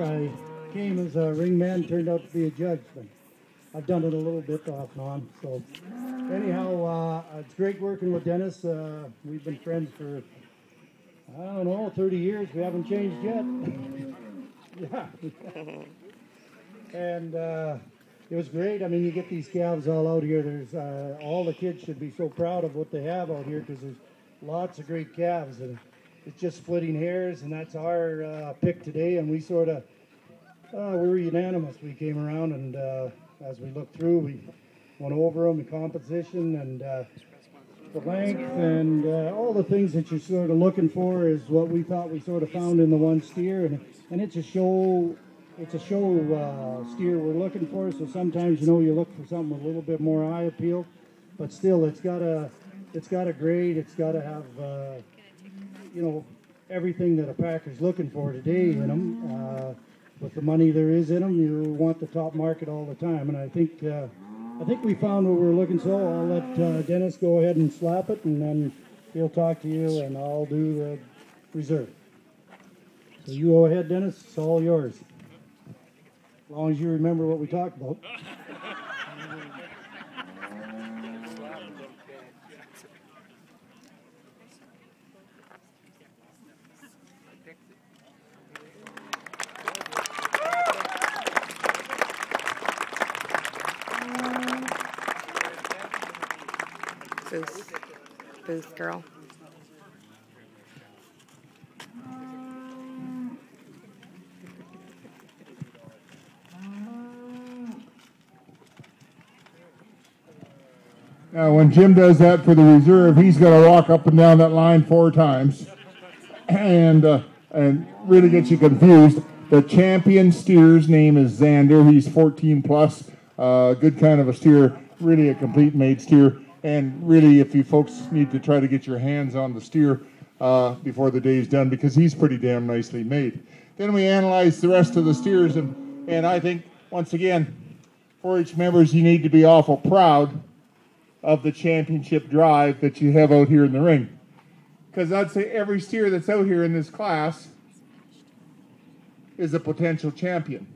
I came as a ring man, turned out to be a judge, but I've done it a little bit off and on. So anyhow, it's great working with Dennis. We've been friends for, I don't know, 30 years. We haven't changed yet. Yeah. And it was great. I mean, you get these calves all out here. There's all the kids should be so proud of what they have out here because there's lots of great calves. And it's just splitting hairs, and that's our pick today. And we sort of, we were unanimous. We came around, and as we looked through, we went over them, the composition, and the length, and all the things that you're sort of looking for is what we thought we sort of found in the one steer. And it's a show. It's a show steer we're looking for, so sometimes, you know, you look for something with a little bit more eye appeal, but still it's got a grade, it's got to have, you know, everything that a packer's looking for today in them. With the money there is in them, you want the top market all the time, and I think we found what we were looking, so I'll let Dennis go ahead and slap it, and then he'll talk to you, and I'll do the reserve. So you go ahead, Dennis, it's all yours. As long as you remember what we talked about. Booth girl. Now, when Jim does that for the reserve, he's going to walk up and down that line 4 times and really get you confused. The champion steer's name is Xander. He's 14 plus, good kind of a steer, really a complete made steer. And really, if you folks need to try to get your hands on the steer before the day's done, because he's pretty damn nicely made. Then we analyze the rest of the steers, and I think, once again, 4-H members, you need to be awful proud of the championship drive that you have out here in the ring. Because I'd say every steer that's out here in this class is a potential champion.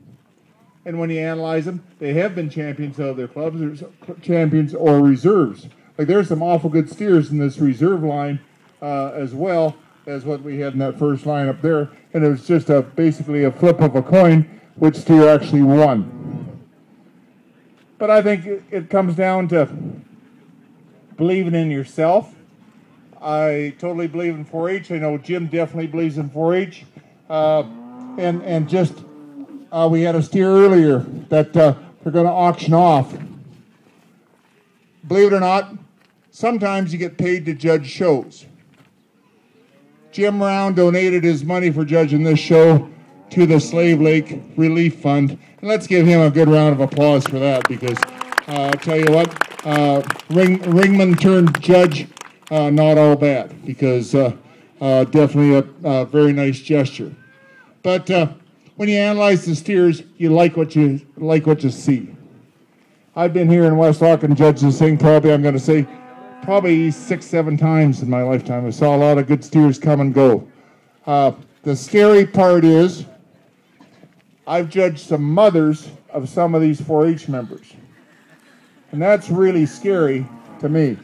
And when you analyze them, they have been champions of their clubs, or champions or reserves. Like there's some awful good steers in this reserve line as well as what we had in that first line up there. And it was just basically a flip of a coin which steer actually won. But I think it comes down to believing in yourself. I totally believe in 4-H. I know Jim definitely believes in 4-H. And just we had a steer earlier that we're going to auction off. Believe it or not, sometimes you get paid to judge shows. Jim Round donated his money for judging this show to the Slave Lake Relief Fund. And let's give him a good round of applause for that, because I'll tell you what, ringman turned judge, not all bad, because definitely a very nice gesture. But when you analyze the steers, you like what you see. I've been here in Westlock and judged this thing probably, I'm going to say, probably 6-7 times in my lifetime. I saw a lot of good steers come and go. The scary part is I've judged some mothers of some of these 4-H members. And that's really scary to me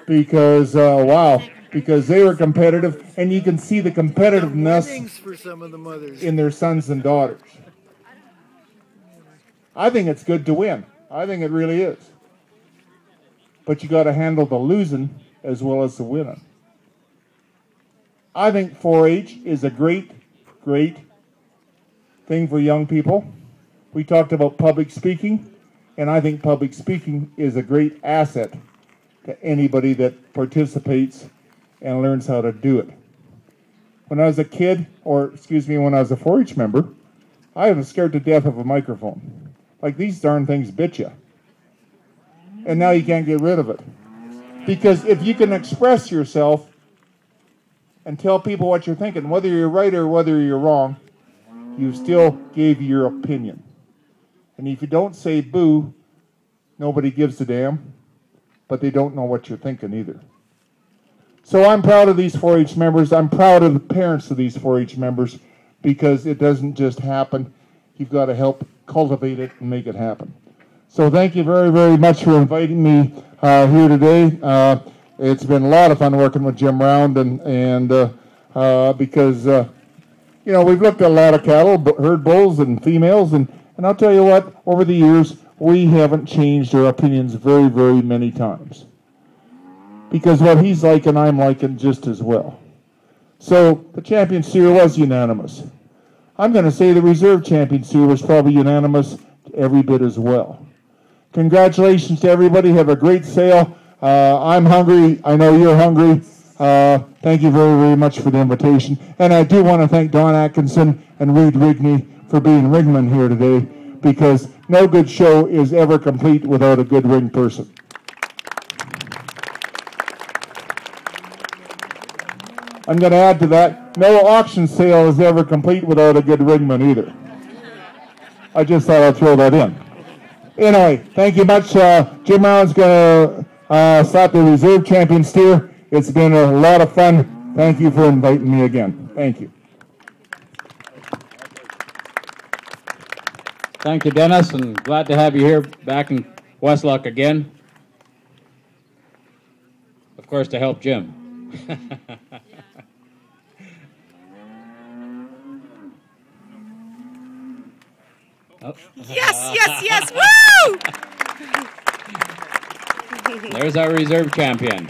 because, wow, because they were competitive, and you can see the competitiveness for some of the mothers in their sons and daughters. I think it's good to win. I think it really is. But you got to handle the losing as well as the winning. I think 4-H is a great, great thing for young people. We talked about public speaking, and I think public speaking is a great asset to anybody that participates and learns how to do it. When I was a kid, or excuse me, when I was a 4-H member, I was scared to death of a microphone. Like, these darn things bit you. And now you can't get rid of it. Because if you can express yourself and tell people what you're thinking, whether you're right or whether you're wrong, you still gave your opinion. And if you don't say boo, nobody gives a damn, but they don't know what you're thinking either. So I'm proud of these 4-H members. I'm proud of the parents of these 4-H members, because it doesn't just happen. You've got to help cultivate it and make it happen. So thank you very, very much for inviting me here today. It's been a lot of fun working with Jim Round, and because you know, we've looked at a lot of cattle, herd bulls and females, and I'll tell you what, over the years, we haven't changed our opinions very, very many times. Because what he's liking, I'm liking just as well. So the champion steer was unanimous. I'm going to say the reserve champion steer was probably unanimous every bit as well. Congratulations to everybody. Have a great sale. I'm hungry. I know you're hungry. Thank you very, very much for the invitation. And I do want to thank Don Atkinson and Reed Rigney for being ringmen here today, because no good show is ever complete without a good ring person. I'm going to add to that, no auction sale is ever complete without a good ringman either. I just thought I'd throw that in. Anyway, thank you much. Jim Round's going to slap the reserve champion steer. It's been a lot of fun. Thank you for inviting me again. Thank you. Thank you, Dennis, and glad to have you here back in Westlock again. Of course, to help Jim. Oh. Yes, yes, yes, woo! There's our reserve champion.